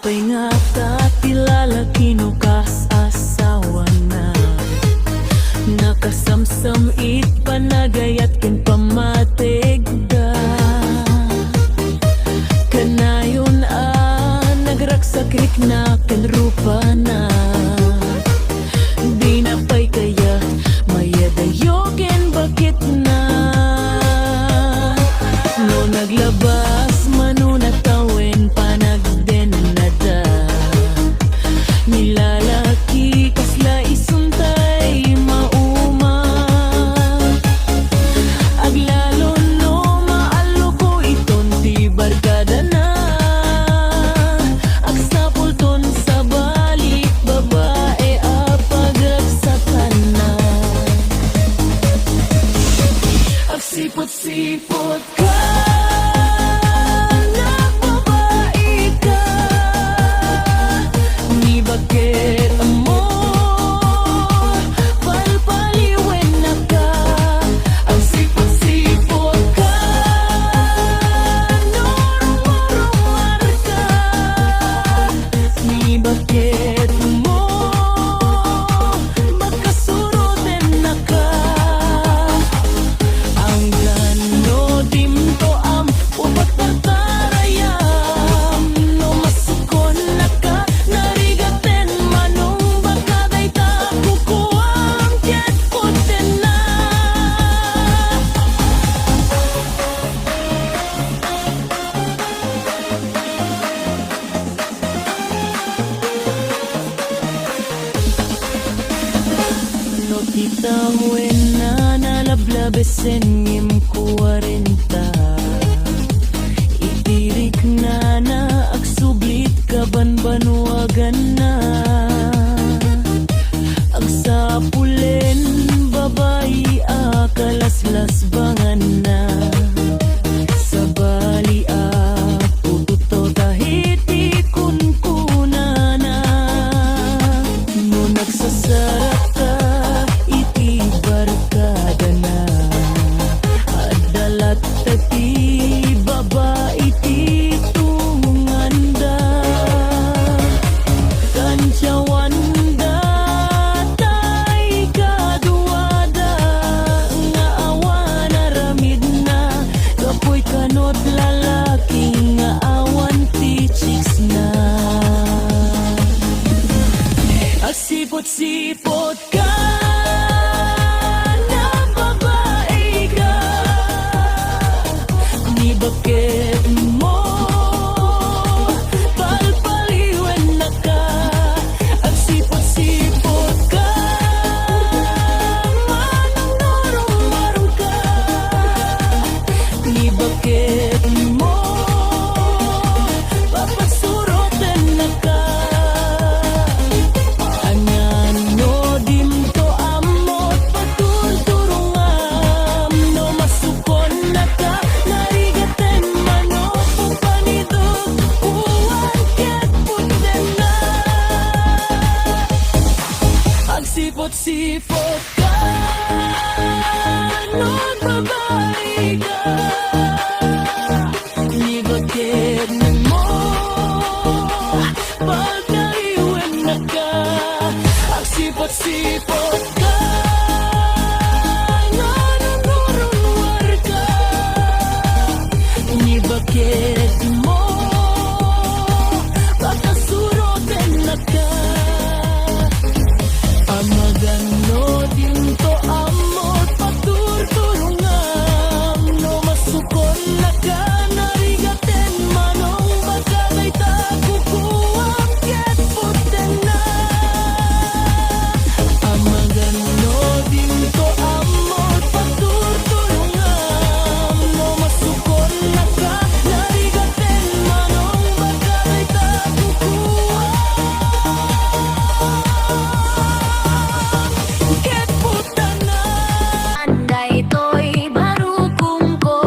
Apay nga ta tilalaki no kas asawa na nakasamsam it panagayat ken pamategda kanayon nagraksakrik na ken rupa na di na pay kaya mayadayogen bakit na no naglabas manunatawen panagden nada nilalaki kasla isuntay mauma aglalo no maalo ko iton ti barkada na agsapulton sa balik babae apagagsakan na agsipot-sipot ka bakit mo palpaliwen na ka ang sipot-sipot ka norumar ka ni bakit mo makasurotin na ka ang gano dimto am upat tartarayam no masukon na ka kita wena nalablabesen ngim 40 itirik na agsublit kabanbanwagan na agsapulen babayi akalaslas bangan na sa bali pututo tahiti kunkuna na no nagsasarap ka iti barkada na adalat tati babae ti tunganda kansawanda tay kaduada nga awan aramid na kapoy kanot lalaki nga awan ti chicks na agsipot-sipot ka na babae ka ni bakit mo palpaliwen na ka agsipot-sipot ka manong ka ni bakit mo papagsurotin na ka anyano dimto amot patulturungam no masukon na ka narigaten manok panidog uwan ket punden na agsipot-sipot ka non babae ka ni bakit mo pagkaiwen na ka agsipot-sipot ka nanunurunwar ka ni bakit mo pakasurotin na ka amagano dinto amot paturturungam no masukon na ka narigaten manong bagay takukuwang ket putten na amagano dinto amot paturturungam no masukon na ka narigaten manong bagay takukuwang ket putten na anday to'y barukong ko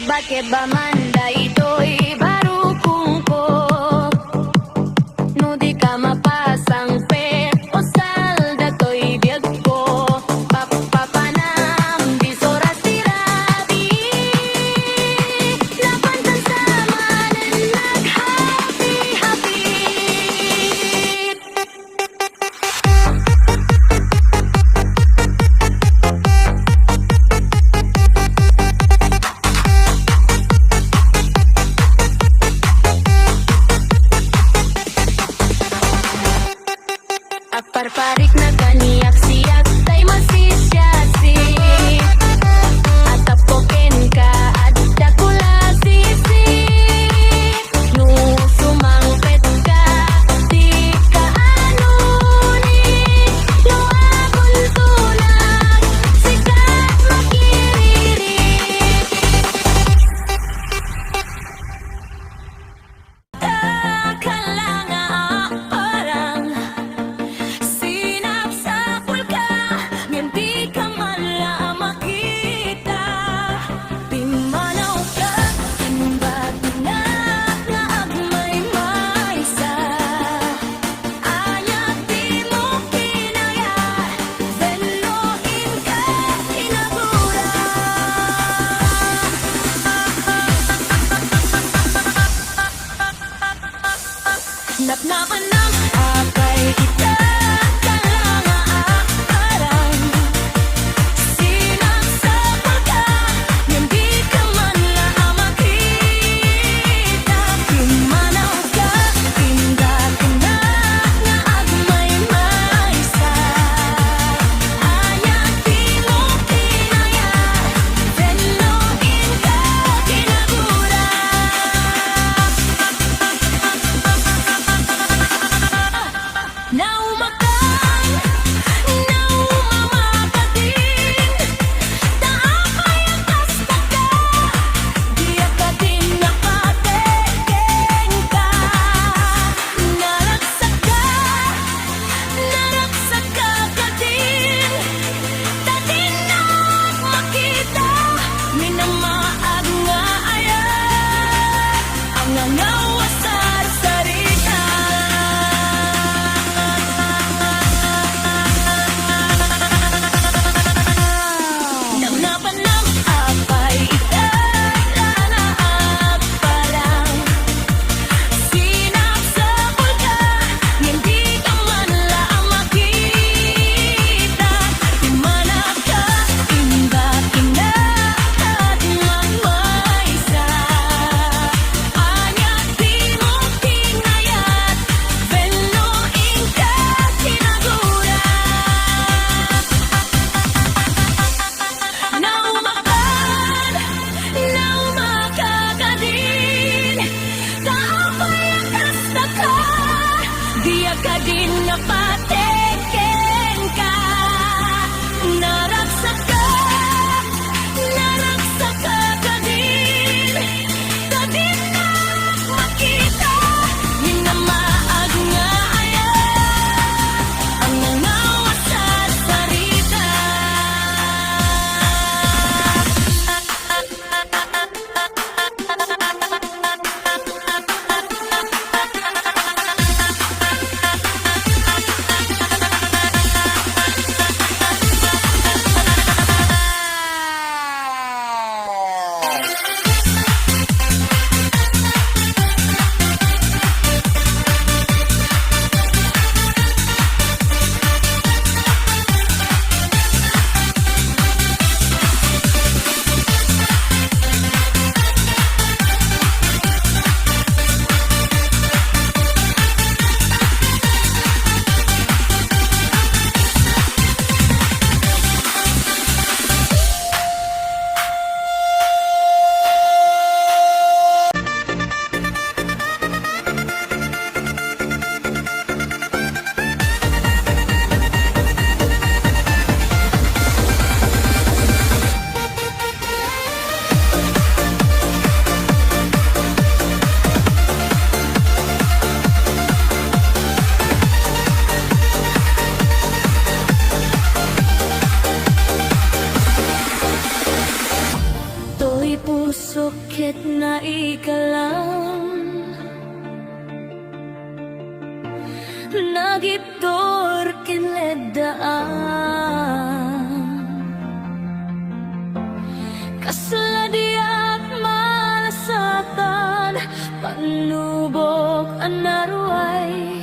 Bakit ba manda ito'y barukong ko? No di ka mapasang pe o salda to'y biyag ko. Papapanam di soras tirabi napantan sa manan nag-happy-happy. Usok ket na ikalam Nagiptor kinledaan Kasladiak malasatan Panubok anaruay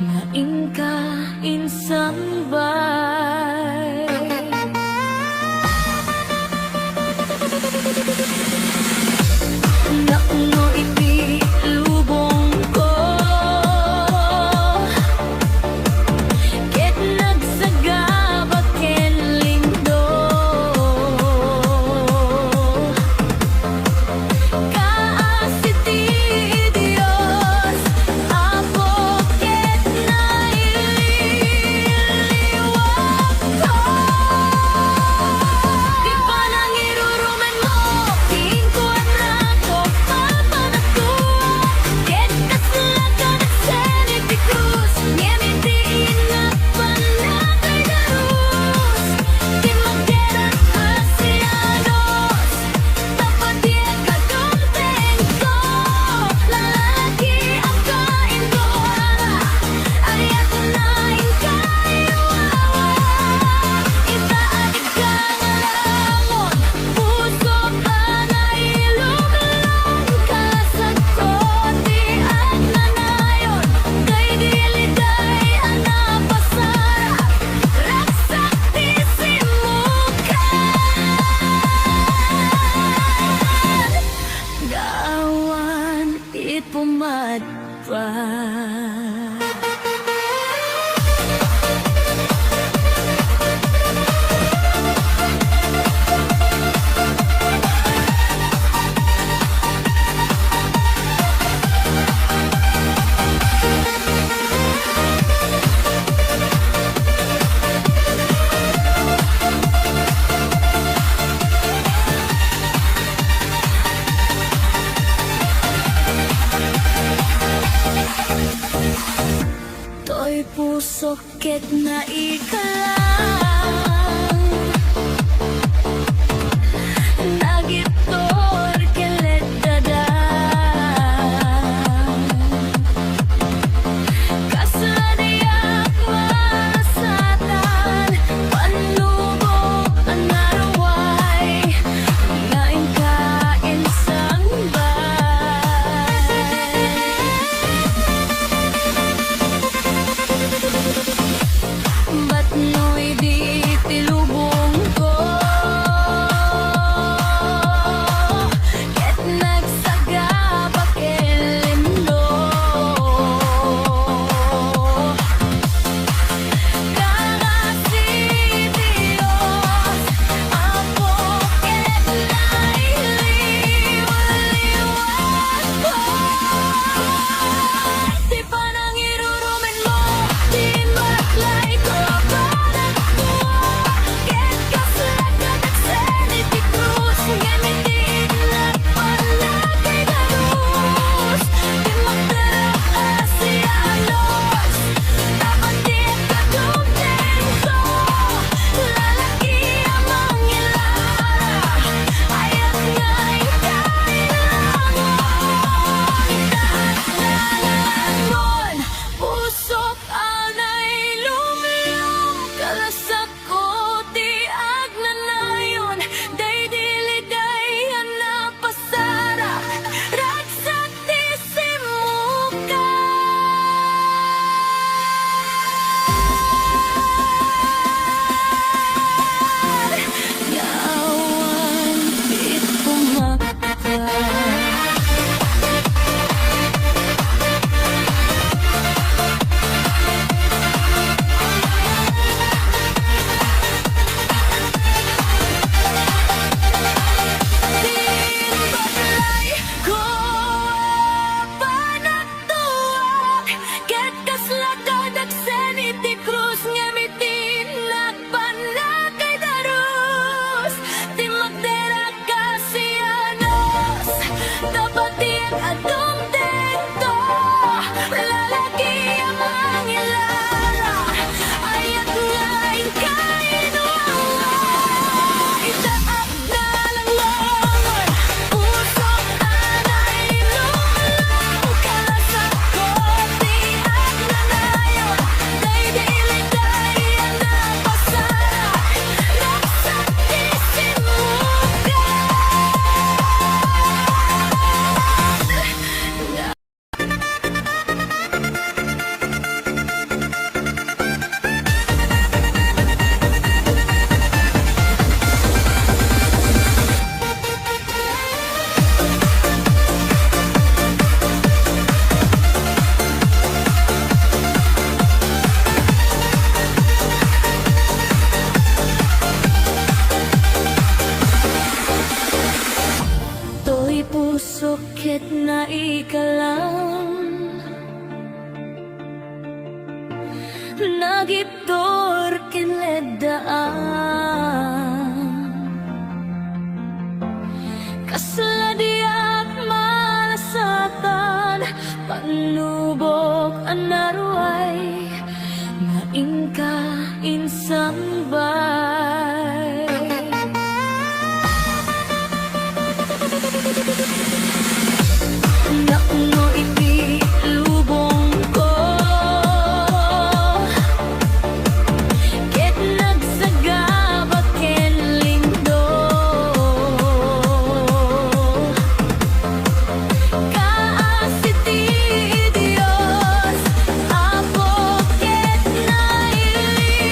Na ingka insambay Nakno iti lubong ko Ket nagsagabak ken lindo Kaasiti Dios Apo ket naililiwan ket na ikalang nagiptor kinledaan kasladiak malasatan panubok anaruay nga ingka insambay Naungo iti lubong ko ket nagsagabak ken lindo kaasiti Dios ako ket naililiwat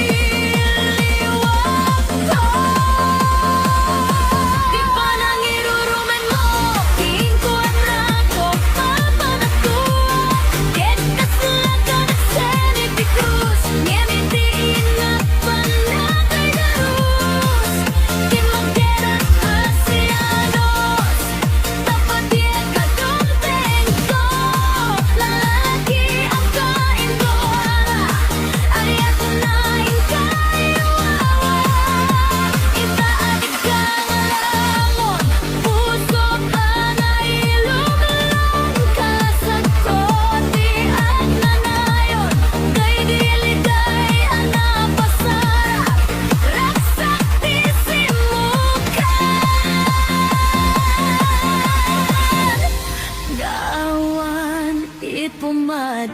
ko di pa nangiruruman mo tingkuan na ko papanato ket kaslagan at senit di cruz ngemitiin nga panakay darus ken magkeran asianos tapat di kadunteng ko lalaki ang kaindoha ariat na inkaiwawa itaad ka ngalamon puso ka na ilumlang kasagkot di at nanayon kay diliday anapasarap raksak di simukan gawan ipumadpad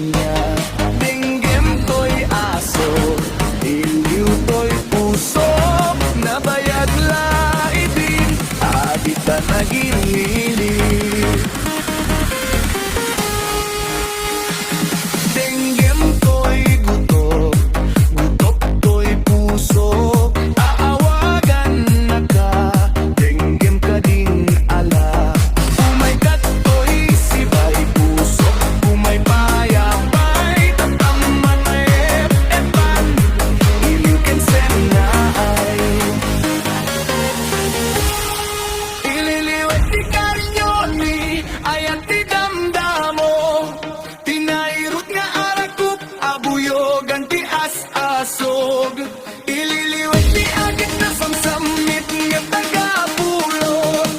kanya. Dinggem to'y aso, iliw to'y puso, nabayag laibin, abita naginili. Dinggem to'y gutok, gutok to'y puso, aawagan na ka, dinggem ka ding ala. Umay kat to'y sibay puso, umay payapay, tatamang epan, iliw ken senay. Ililiwat di karinyoni, ayat di damdamo, tinairut nga arakup, abuyogan ti as-asog. Ililiwat di agit na samsamit nga tagapulot,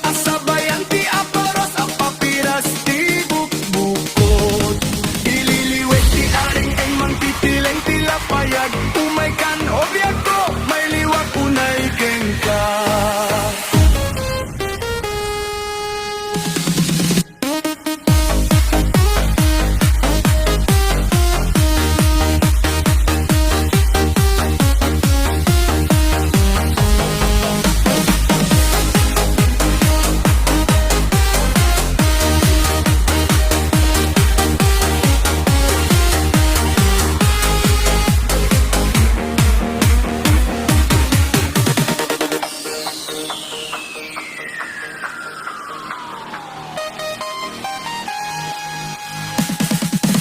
asabayan ti aparos, ang papiras ti bukbukot. Ililiwat di aring emang titileng tilapayag, umay kan obyak ko, may liwak unay kengka.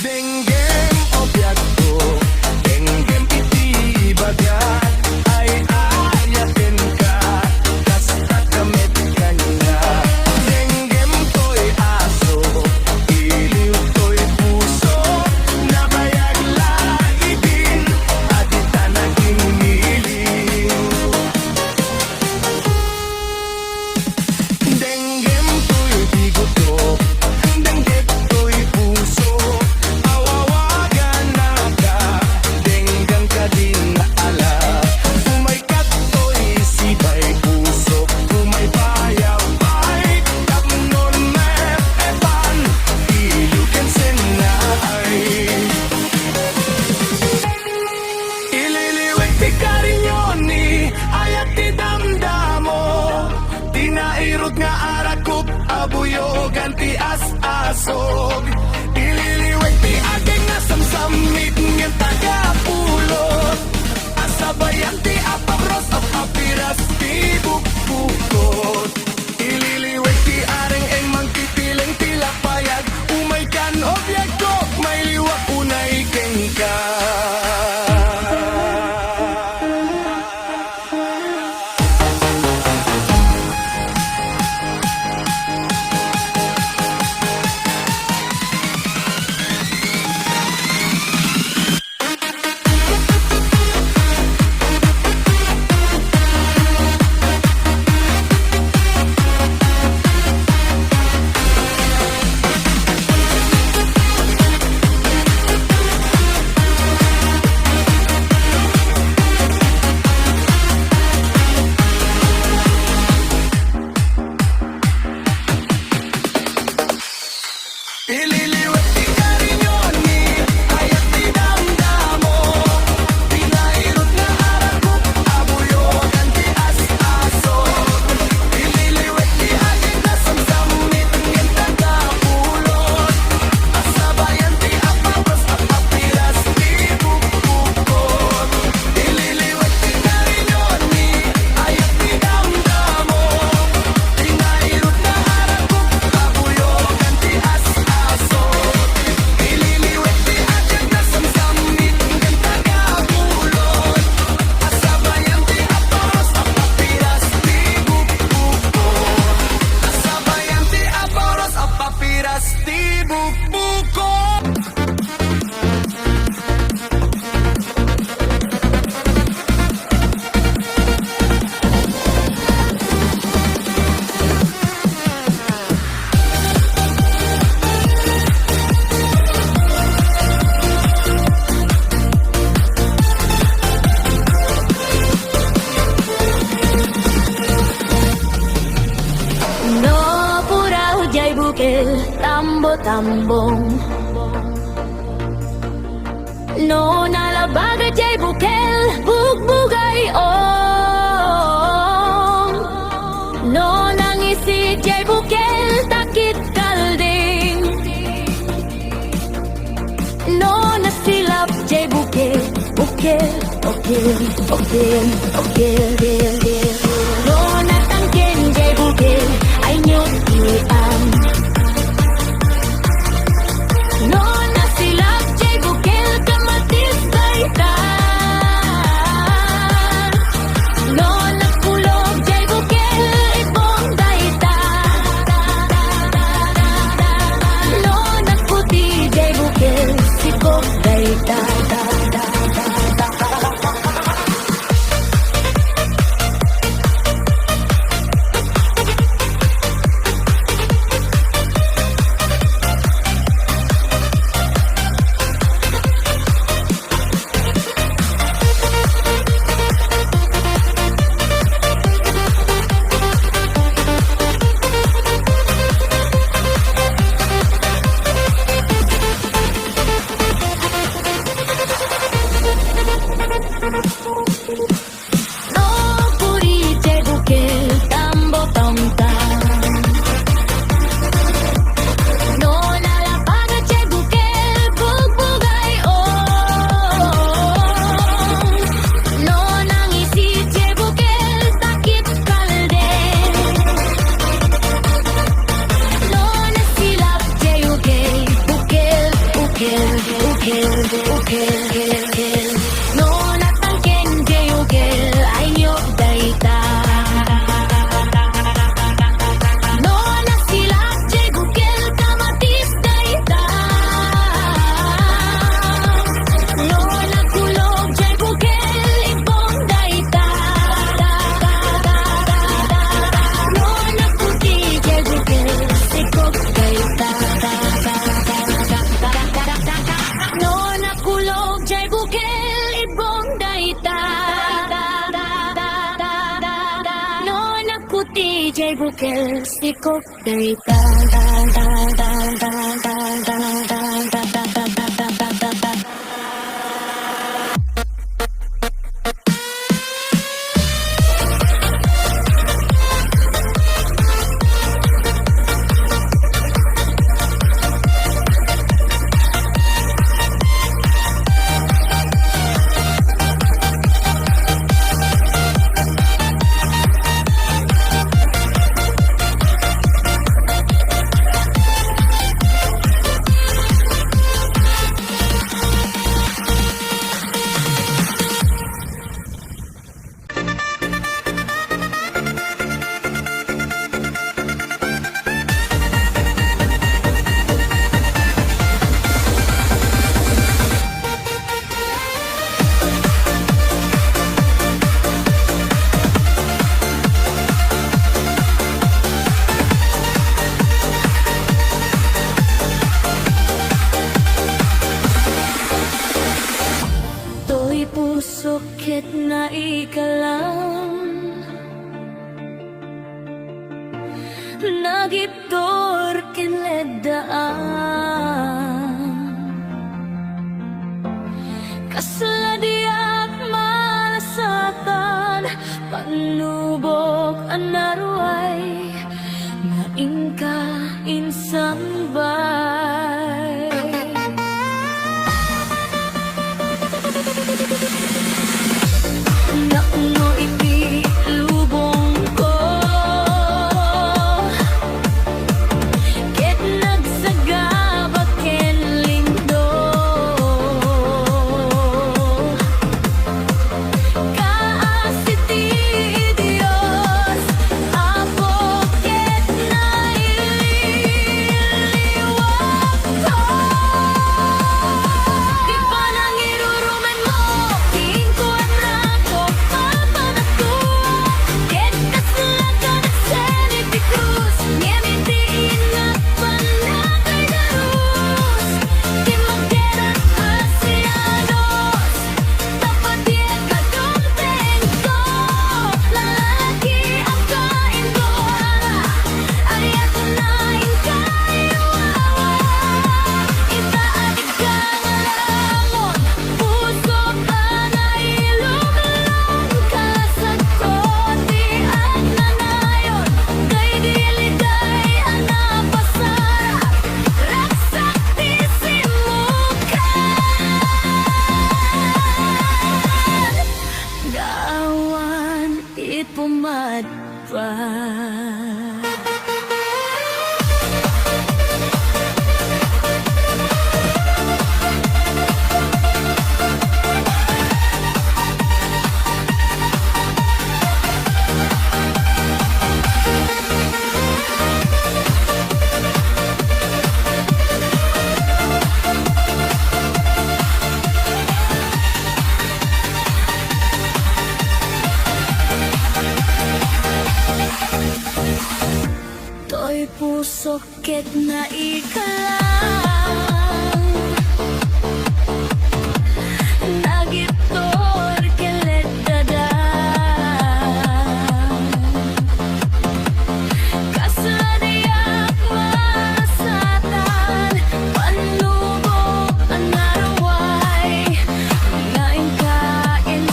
Dinggem obyak ko, dinggem iti bagat, ay ayatin ka, kasta kamit kanya. Dinggem to'y aso, iliw to'y puso, nabayag laibin, adita naging miliw. Dinggem to'y bigutok, dinggem to'y puso, awawagan na ka, dinggang ka din ala. Umay kat to'y sibay puso, umay payapay, tapnon epan, iliw ken senay. Ililiwag ti karinyoni, ayat ti damdamo, tinairot nga arakup, abuyogan ti as-asog. Ililiwag ti ageng nga samsamit nga tagapulot, asabayan ti apabros at papiras ti bukbukot. Ililiwag ti areng emang titileng tilapayag, umay kan obyak ko, may liwak unay kengka. Ililiwat ti karinyoni, ayat ti damdamo, tinairot nga arakup, abuyogan ti as-asog. Ililiwat ti agit na samsamit ngin tagapulot, asabayan ti apabros at papiras ti bukbukot. Ililiwat ti karinyoni, ayat ti damdamo, tinairot nga arakup, abuyogan ti as-asog. Ililiwat ti agit na samsamit ngin tagapulot, asabayan ti aparos at papiras ti bukbukot. Asabayan ti aparos at papiras ti bukbukot. No pura hujay bukil, tambo tambong. No nalabaga jay bukel bugbugay om. No nangisi jay bukel takit kalding. No nasilap jay bukel bukel bukel bukel bukel. No natangken jay bukel ay nyot iam. No nasilap jay bukel kamatis baita. No nakulog jay bukel ibong daita. No naputi jay bukel sikop daita. No puri jay bukel tambo tamtam. No nalapaga jay bukel bugbugay om. No nangisi jay bukel takit kalden. No nasilap jay bukel bukel bukel bukel bukel. No natangken jay bukel ayo daita. No nasilap jay bukel kamatis daita. No nakulog jay bukel ibong daita. No naputi jay bukel sikop daita. No nakulog jay bukel ibong daita. No naputi jay bukel sikop daita. To'y pusokit na ikalam. Nagitor kinledaan. Kasladiak malasatan. Panubok anaruay. Naingka insambay. Naungo iti lubong ko. Ket nagsagabak ken lindo. Kaasiti Dios, apo ket naililiwan. na ikalang nagitor kelet dadang kasladiak masatan panubok ang naraway ngayon kain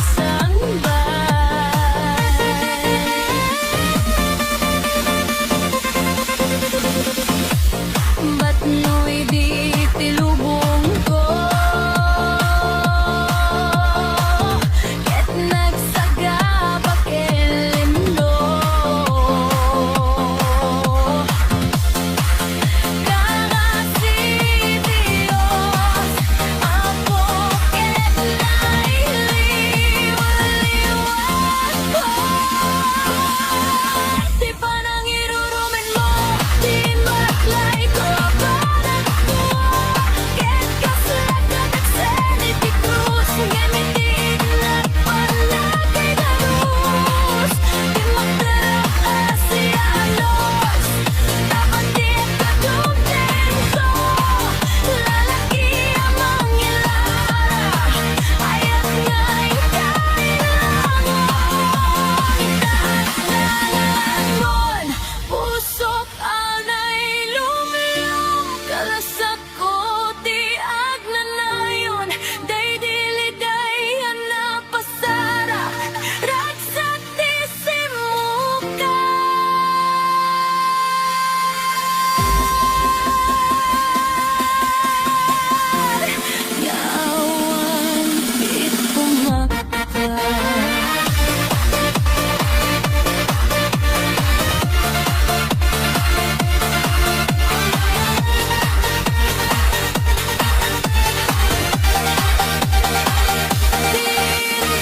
ba't no'y di tilubong ko? Ket nagsaga pakilindo Kakasi Diyos Apo ket nailiwaliwat ko Di pa nang irurumin mo Di matlay ko parang tuwa Ket kaslagat at sanity krus Ngamitin at palagay darus Di magdara asyalos Dapat di kadumtin ko Lalaki ang mangilara Ayat nga'y kailangan Itaat pusok anay lumilong Kalasak ko tiag na nayon Day diliday napasara Ragsat tisimuka Yawan bit pumakta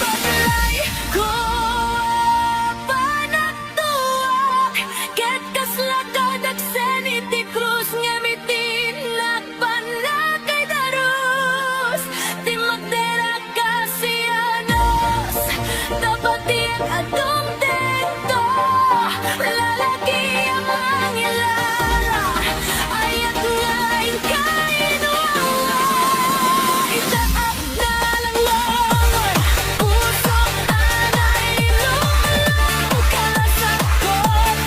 Baglay ko panagtuwak Ket kaslagad at sanity krus Ngamitin at panagay darus Di magdera kasiyanos Dapat di adong dito Lalaki ang mangilara Ayat nga'y kainwala Itaat na lang laman Pusok anay lumulong Kalasak ko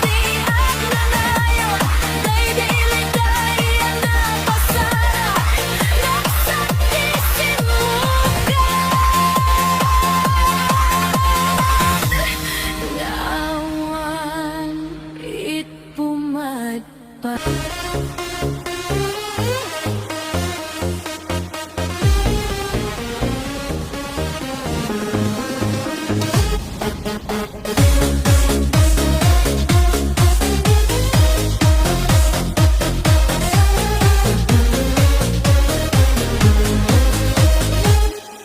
tiag na nayon Day diliday napasara Ragsat tisimuka Yawan it pumadpa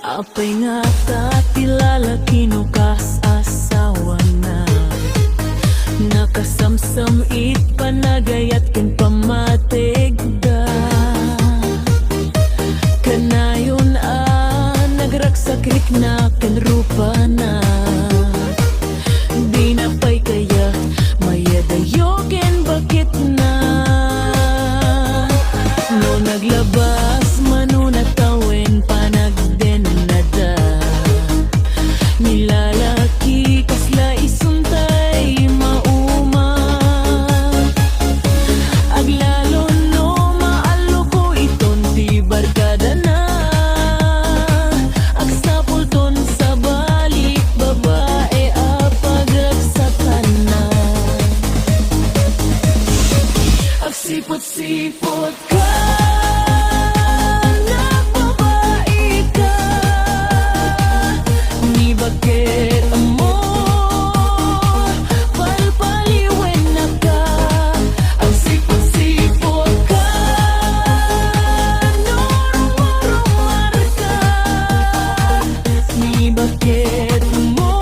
Apay nga katilala kinukas asawa na Nakasamsam it panagayat ken pamatigda Kanayon nagragsakrik na ken rupa na Di na pa'y kaya mayadayogen bakit na No naglabas manunatawin panagden nada Nilalaki kasla isuntay mauma Aglalo no maalo ko iton ti barkada na Agsapulton sa balik babae apagragsatan na Agsipot-sipot ka Nagbabae ka Ni bakit mo Palpaliwen na ka Agsipot-sipot ka Norong-orong ka Ni bakit mo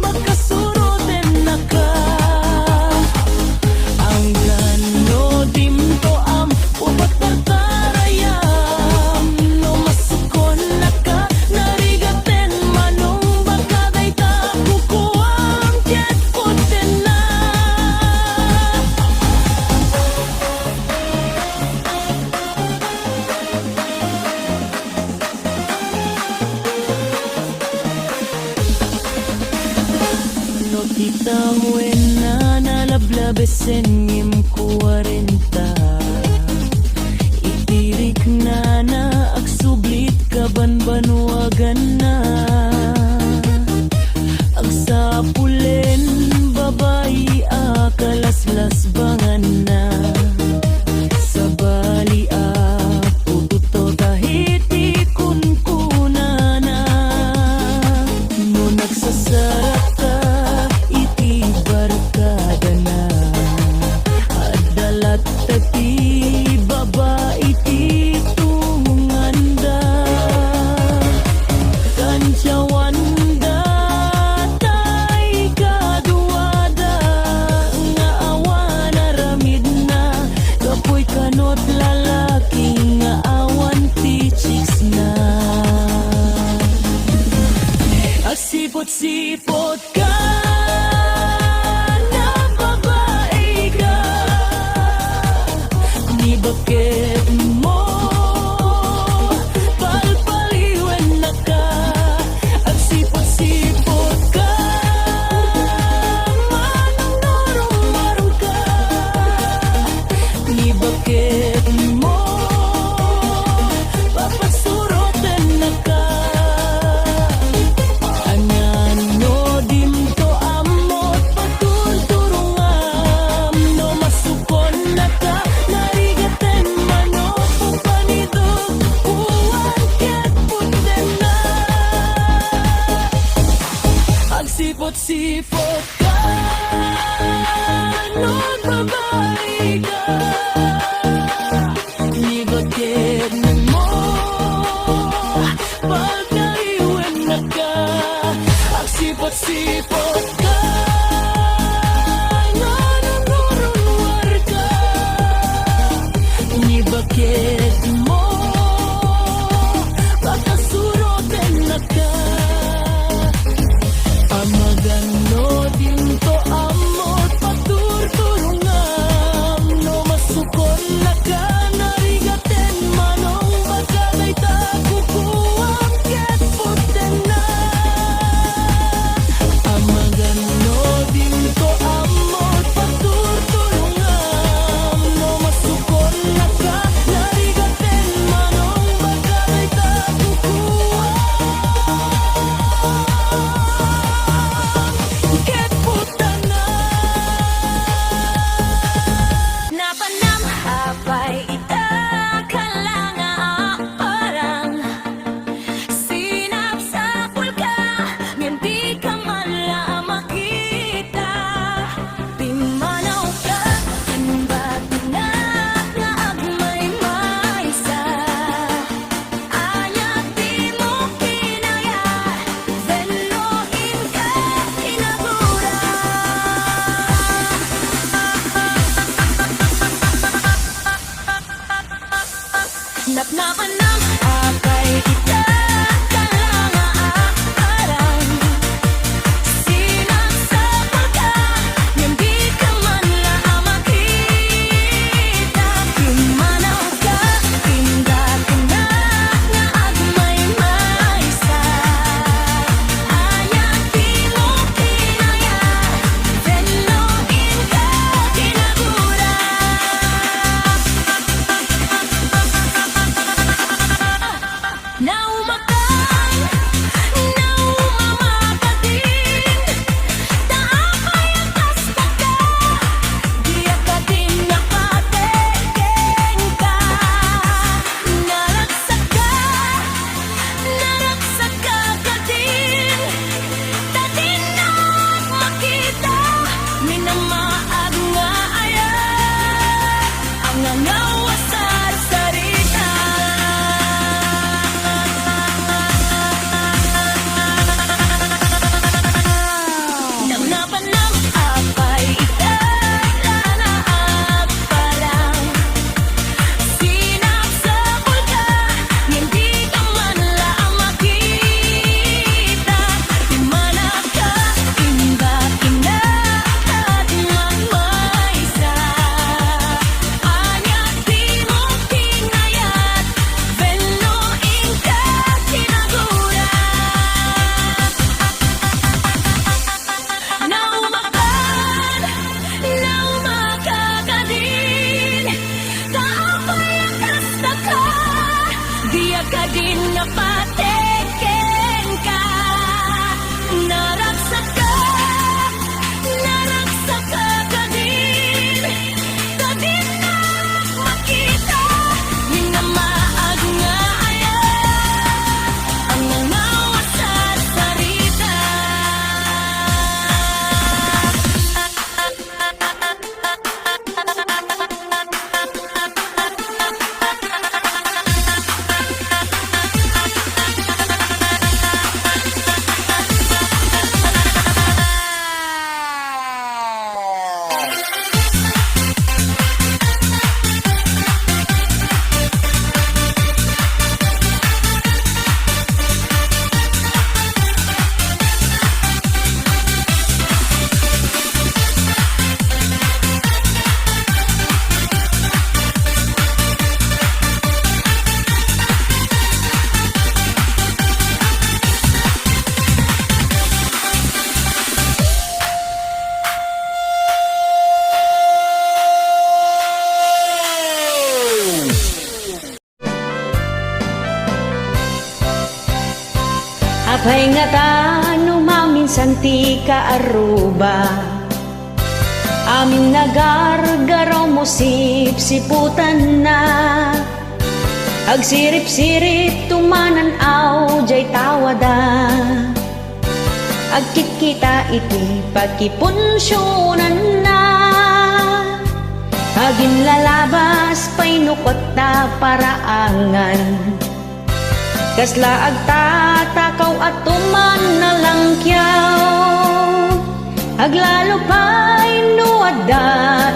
Magkasurotin na ka Ang gano di senyum 40. Itirik na agsublit kaban banwagan na. Ang sapulen babayi kalaslas bangan na. Sa bali pututo tahiti kunkunana. No nagsasarap ka iti barkada na. Adalat tati babae ti tunganda. Kansawanda tay kaduada. Nga awan aramid na. Kapoy kanot lalaki nga awan ti chicks na. Agsipot-sipot ka na babae ka. Ni bakit mo palpaliwen na ka. Agsipot-sipot ka manong ka. Ni bakit mo papasuroten na ka. Anyano dimto amot pagtulturungam. No masukon na ka narigaten manok pupanidog uwan ket punden na. Agsipot-sipot ka no babae ka. Ni bakit mo pagkaiwen na ka. Agsipot-sipot ka nga nanurunwar ka. Ni bakit mo pagkasuroten na ka. Amagano dinto amot pagturturungam. No masukon na ka narigaten manong pagkabay ta kukuwam ket putten na. Amagano dinto amot pagturturungam. No masukon na ka narigaten manong pagkabay ta kukuwam ket putten na. Napanam apay ita kalanga parang sinapsapul ka ngem di ka man la makita. Pimanaw ka imbat na nga agmay maysa. Anya di mo kinaya veloin ka inagura. Napnapan ng apay ita kalanga parang sinapsapul ka ngem di ka man la makita. Pimanaw ka indat na nga agmay maysa. Anya di mo kinaya veloin ka inagura. Naumakan, naumamakatin, taapay ang kasta ka, di ka din nakateken ka. Naragsak ka ka din, tatin na makita, minamaag nga ayan, ang nangawa sa sarita. Nagnapan ng apay ita lanaag parang sinapsapul ka ngem di ka man la makita. Imanag ka imbat na at magmaysa. Anya di Apay nga tano maminsan ti kaaruba, amin nagargaraw mo sip-siputan na. Agsirip-sirip tumananaw jay tawada, agkit-kita iti pagkipunsyonan na. Agin lalabas pa'y nukot na paraangan, kasla agtatakaw at tuman na langkyaw. Aglalo pa'y nuada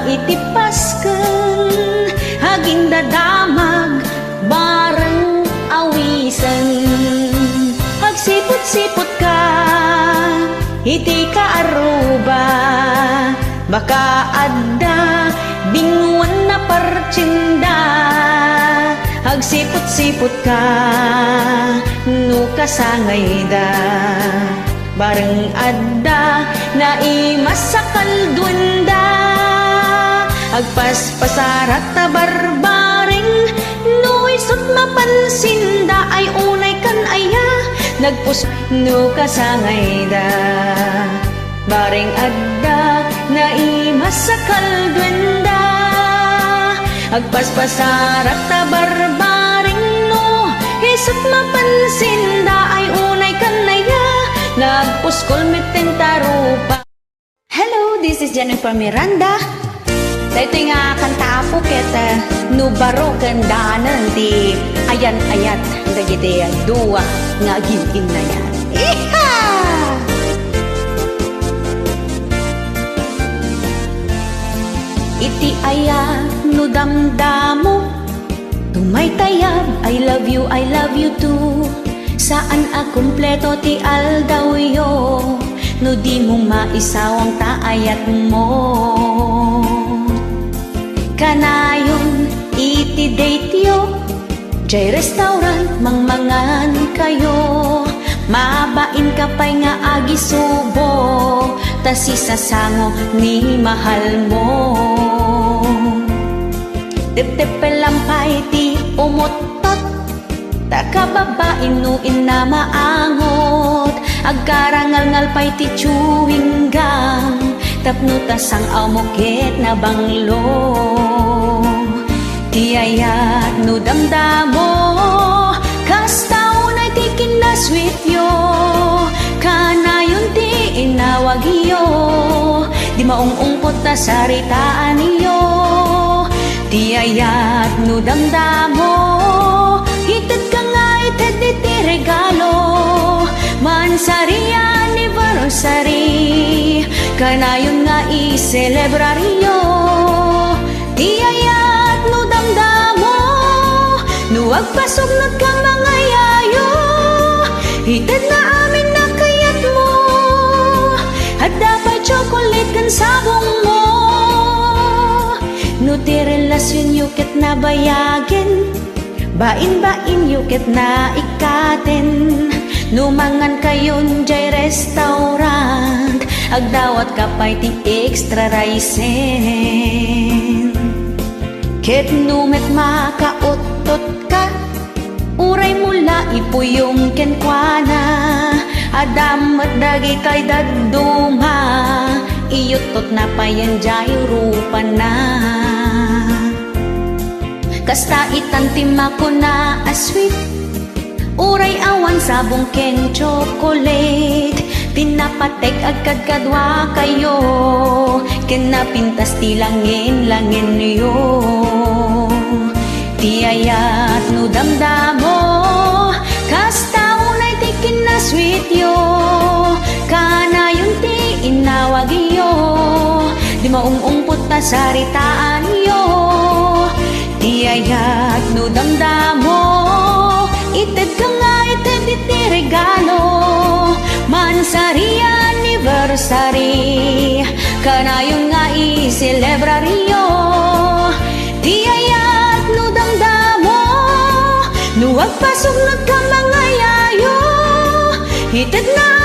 iti pasken, aging dadamag bareng awisan. Agsipot-sipot ka iti kaaruba, baka adda binguan na partsinda. Agsipot-sipot ka no kasangay da, bareng adda na imasakal duwanda. Agpaspasarat ta barbaring no isot mapansinda, ay unay kan aya nagpus no kasangay da, bareng adda na imasakal duwanda. Agpaspasarat ta barbaring no isot mapansinda, ay unay kan aya nagpuskol mitenta rupa. Hello, this is Jennifer Miranda. Ito nga kanta po ket nubaro kandanan di ayan-ayat dagiti duwa nga gilin na yan. Iha! Iti aya no damdamo, tumaytayab I love you too. Saan akumpleto ti aldawyo, no di mo maisawang taayat mo. Kanayon iti date yo, jay restaurant mangmangan kayo. Mabain ka pa'y nga agisubo, tas isasango ni mahal mo. Tip-tip lampay ti umutot, takababain no inamaangot. Agkarangal-ngal pa'y ti chewing gum, tapno tasang amoket na banglo. Tiyayat no damdamo, kastaw na ti kinasweet yo. Kanayon ti inawag iyo, di maungungkot na saritaan iyo. Tiyayat no damdamo, hitid ka nga itid iti regalo. Mansari anniversary, kanayon nga i-celebraryo. Tiyayat no damdamo, no agpasugnod ka mga yayo. Hitid na amin na kayat mo, at dapat chocolate kan sabong mo. No ti relasyon yuket na bayagin, bain-bain yuket na ikaten. Numangan kayon jay restaurant, agdawat ka pa'y ti extra ricen. Ket numet makautot ka, uray mula ipuyong kenkwana. Adam at dagi kay daduma, iyutot na payan jay rupa na. Kasta itantima ko na asweet, uray awan sabong ken chocolate. Pinapatek agad kadwa kayo, ken napintas ti langin-langin yo. Tiyayat no damdamo, kasta unay ti kinasweet yo. Kanayon ti inawag iyo, di maungungpot na saritaan yo. Tiyayat no damdamo, ited ka nga ited iti regalo. Mansari anniversary, kanayon nga i-celebraryo. Tiyayat no damdamo, no agpasugnod ka mga yayo. Ited na